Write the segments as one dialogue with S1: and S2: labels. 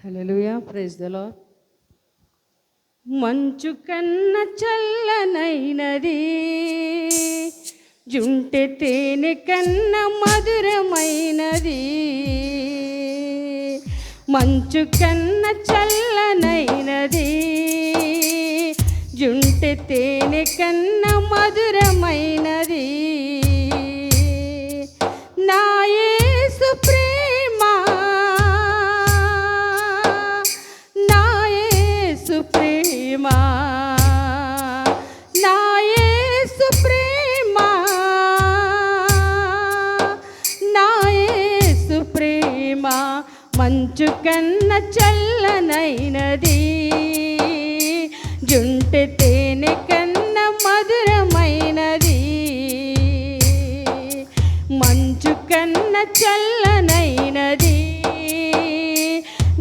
S1: Hallelujah, praise the lord. మంచు కన్న చల్లనైనది, జుంటె తేనె కన్న మధురమైనది. మంచు కన్న చల్లనైనది, జుంటె తేనె కన్న మధురమైనది. నా యేసు ప్రేమ, నా యేసు ప్రేమ, నా యేసు ప్రేమ, నా యేసు ప్రేమ. మంచు కన్న చల్లనైనది, జుంటె తేనె కన్న మధురమైనది. మంచు కన్న చల్లనైనది,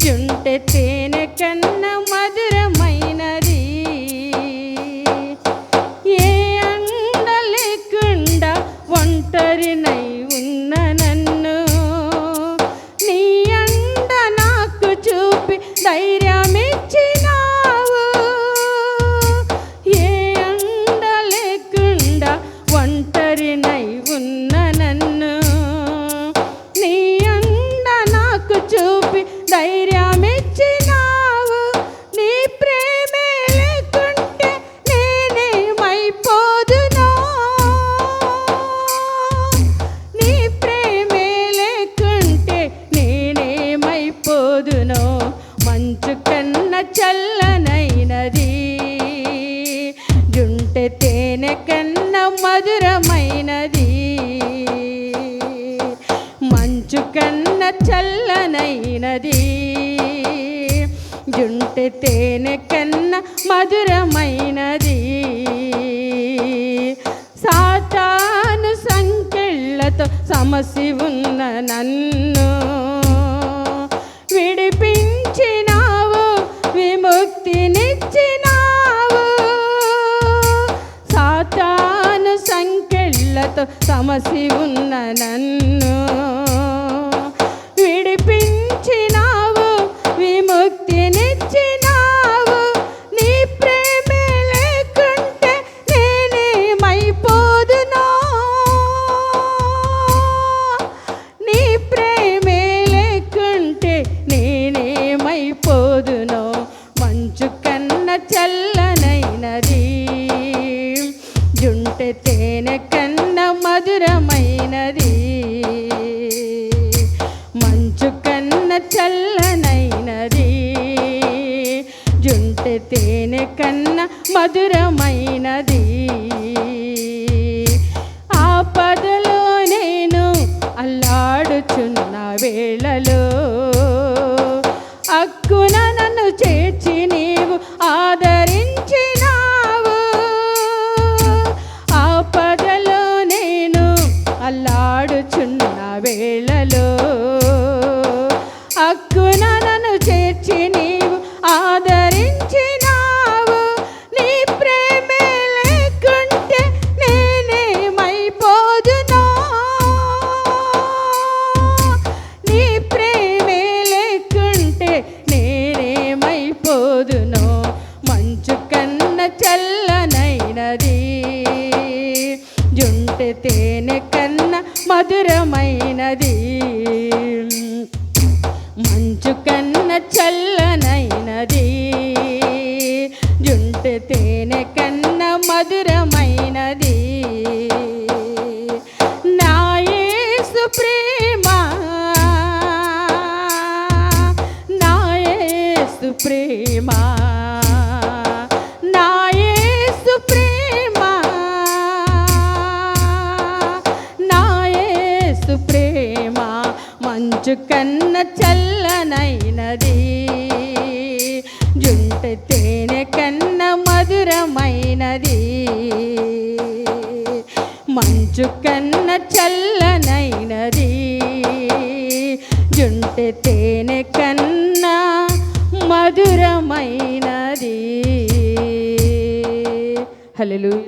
S1: జుంటె తేనె కన్న మధురమైనది. ఏ అండ లేకుండా ఒంటరినై ఉన్న నన్ను నీ అండ నాకు చూపి ధైర్యమిచ్చినావు. ఏ అండ లేకుండా ఒంటరినై ఉన్న నన్ను నీ అండ నాకు చూపి ధైర్యమిచ్చినావు. నీ ప్రేమే లేకుంటే నేనేమైపోదునో, నీ ప్రేమే లేకుంటే నేనేమైపోదునో. మంచు కన్న చల్లనైనది, జుంటె తేనె కన్న మధురమైనది. మంచు కన్న చల్లనైనది, జుంటె తేనె కన్న మధురమైనది. సాతాను సంకెళ్ళతో సమసి ఉన్న నన్ను విడిపించినావు, విముక్తినిచ్చినావు. సాతాను సంకెళ్ళతో సమసి ఉన్న నన్ను విడిపించినావు, విముక్తినిచ్చినావు. నీ ప్రేమే లేకుంటే నేనేమైపోదునో, నీ ప్రేమే లేకుంటే నేనేమైపోదునో. మంచు కన్న చల్లనైనది, జుంటె తేనె కన్న మధురమైనది. మంచు కన్న చల్లనైనది, జుంటె తేనె కన్న మధురమైనది. ఆపదలో నేను అల్లాడుచున్న వేళలో అక్కున నన్ను చేర్చి నీవు ఆదరించినావు. ఆపదలో నేను అల్లాడుచున్న వేళలో అక్కున నన్ను చేర్చి నీవు ఆదరించినావు. నీ ప్రేమే లేకుంటే నేనేమైపోదునో, నీ ప్రేమే లేకుంటే నేనేమైపోదునో. మంచు కన్న చల్లనైనది, జుంటె తేనె కన్న మధురమైనది. మంచు కన్న చల్లనైనది, జుంటె తేనె కన్న మధురమైనది. నా యేసు ప్రేమ, నా యేసు ప్రేమ, నా యేసు ప్రేమ, నా యేసు ప్రేమ. మంచు కన్న చల్లనైనది, జుంటె తేనె కన్న మధురమైనది. మంచు కన్న చల్లనైనది, జుంటె తేనె కన్న మధురమైనది. హల్లెలూయా.